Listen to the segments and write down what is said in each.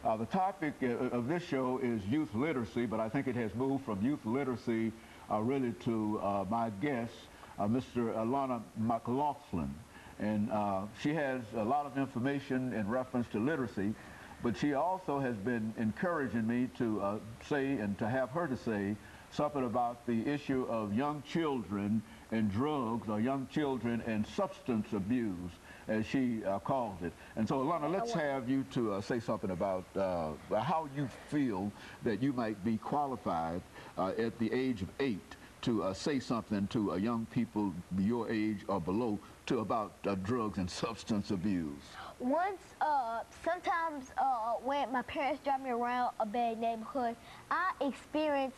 The topic of this show is youth literacy, but I think it has moved from youth literacy really to my guest, Mr. Alana McLaughlin. And she has a lot of information in reference to literacy, but she also has been encouraging me to say and to have her to say something about the issue of young children and drugs, or young children and substance abuse, as she calls it. And so, Alana, let's have you to say something about how you feel that you might be qualified at the age of 8 to say something to young people your age or below about drugs and substance abuse. Sometimes when my parents drive me around a bad neighborhood, I experience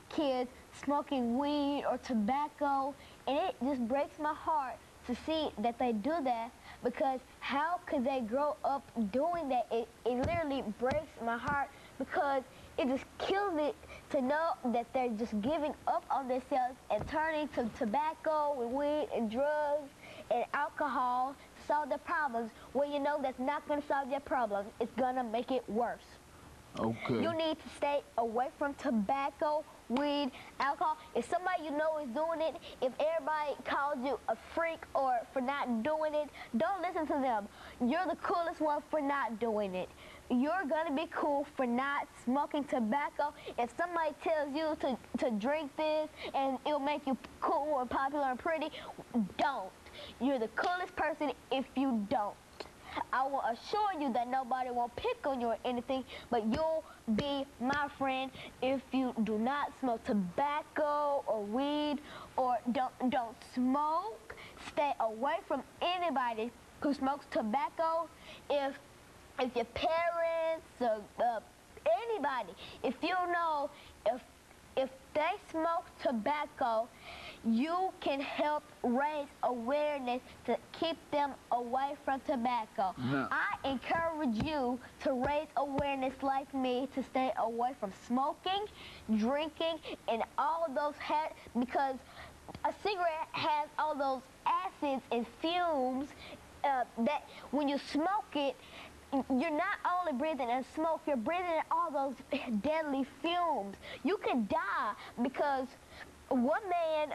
kids smoking weed or tobacco, and it just breaks my heart to see that they do that, because how could they grow up doing that? It literally breaks my heart, because it just kills it to know that they're just giving up on themselves and turning to tobacco and weed and drugs and alcohol to solve their problems. Well, you know that's not going to solve their problems. It's going to make it worse. Okay. You need to stay away from tobacco, weed, alcohol. If somebody you know is doing it, if everybody calls you a freak or for not doing it, don't listen to them. You're the coolest one for not doing it. You're going to be cool for not smoking tobacco. If somebody tells you to drink this and it'll make you cool and popular and pretty, don't. You're the coolest person if you don't. I will assure you that nobody will pick on you or anything, but you'll be my friend if you do not smoke tobacco or weed, or don't smoke. Stay away from anybody who smokes tobacco. If your parents or anybody, if you know if they smoke tobacco, you can help raise awareness to keep them away from tobacco. No. I encourage you to raise awareness like me to stay away from smoking, drinking, and all those because a cigarette has all those acids and fumes that when you smoke it, you're not only breathing in smoke, you're breathing in all those deadly fumes. You could die, because one man,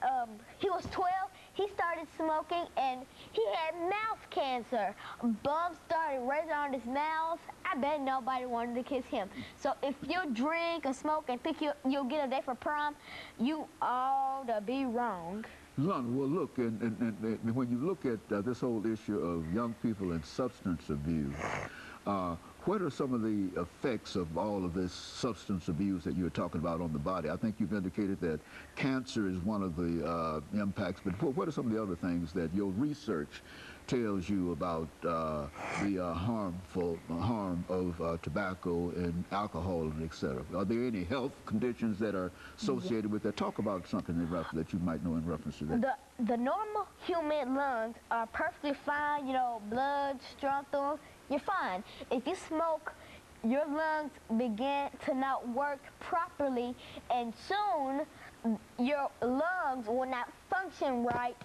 he was 12, he started smoking and he had mouth cancer. Bumps started raising on his mouth. I bet nobody wanted to kiss him. So if you drink or smoke and think you'll get a day for prom, you ought to be wrong. Lon, well, look, and when you look at this whole issue of young people and substance abuse, what are some of the effects of all of this substance abuse that you're talking about on the body? I think you've indicated that cancer is one of the impacts, but what are some of the other things that your research tells you about the harm of tobacco and alcohol and et cetera? Are there any health conditions that are associated with that? Talk about something that you might know in reference to that. The normal human lungs are perfectly fine, you know, blood, strong through, you're fine. If you smoke, your lungs begin to not work properly, and soon your lungs will not function right,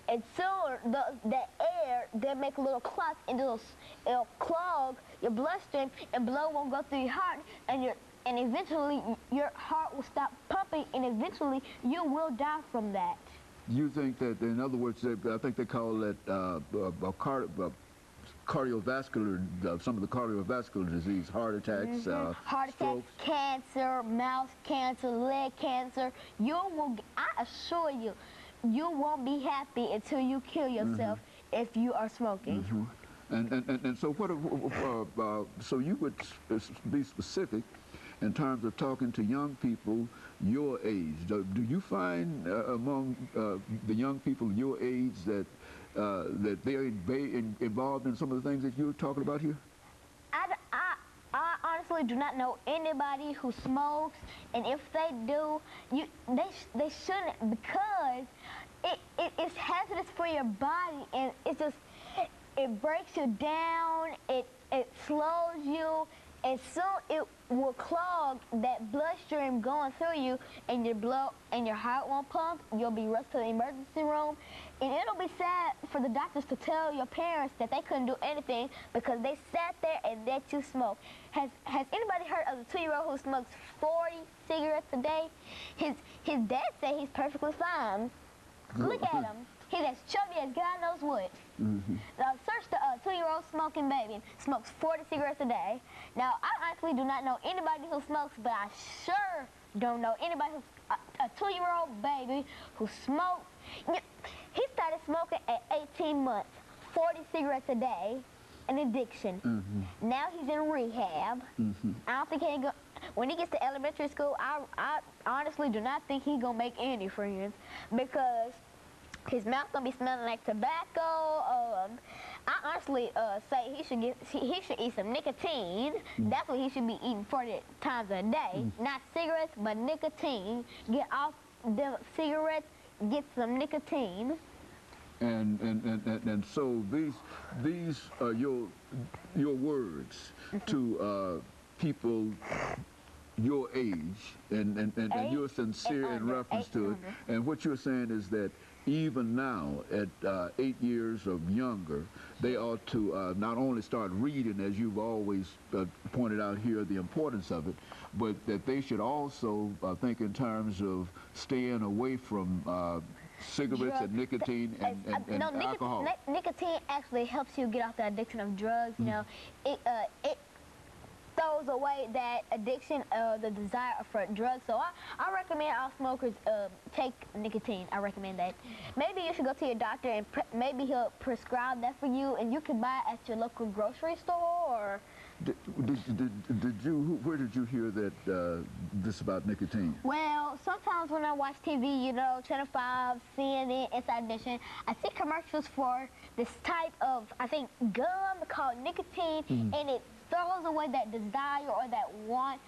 and soon the air, they make little clots, and it'll clog your bloodstream, and blood won't go through your heart, and eventually your heart will stop pumping, and eventually you will die from that. You think that, in other words, I think they call it cardiovascular, some of the cardiovascular disease, heart attacks, heart attacks, strokes. cancer, mouth cancer, leg cancer. I assure you, you won't be happy until you kill yourself if you are smoking. And so so you would be specific in terms of talking to young people your age. Do you find among the young people your age that they're involved in some of the things that you're talking about here? I honestly do not know anybody who smokes, and if they do, they shouldn't, because it's hazardous for your body, and it breaks you down, it slows you, as soon it will clog that bloodstream going through you, and your blood and your heart won't pump. You'll be rushed to the emergency room, and it'll be sad for the doctors to tell your parents that they couldn't do anything because they sat there and let you smoke. Has anybody heard of the 2-year-old who smokes 40 cigarettes a day? His dad said he's perfectly fine. Look at him. He's as chubby as God knows what. Now, search the 2-year-old smoking baby. Smokes 40 cigarettes a day. Now, I actually do not know anybody who smokes, but I sure don't know anybody who's a 2-year-old baby who smokes. He started smoking at 18 months, 40 cigarettes a day, an addiction. Now he's in rehab. I don't think he'll go. When he gets to elementary school, I honestly do not think he's gonna make any friends because his mouth gonna be smelling like tobacco. I honestly say he should eat some nicotine. That's what he should be eating 40 times a day. Not cigarettes, but nicotine. Get off the cigarettes, get some nicotine. And so these are your words to people your age, and you're sincere in reference to it. And what you're saying is that even now, at 8 years or younger, they ought to not only start reading, as you've always pointed out here, the importance of it, but that they should also think in terms of staying away from cigarettes and nicotine and alcohol. Nicotine actually helps you get off the addiction of drugs. You know, it throws away that addiction, the desire for drugs. So I recommend all smokers take nicotine. I recommend that. Maybe you should go to your doctor and maybe he'll prescribe that for you, and you can buy it at your local grocery store. Or where did you hear that this about nicotine? Well, sometimes when I watch TV, you know, Channel 5, CNN, Inside Edition, I see commercials for this type of, I think, gum called nicotine, and it throws away that desire or that want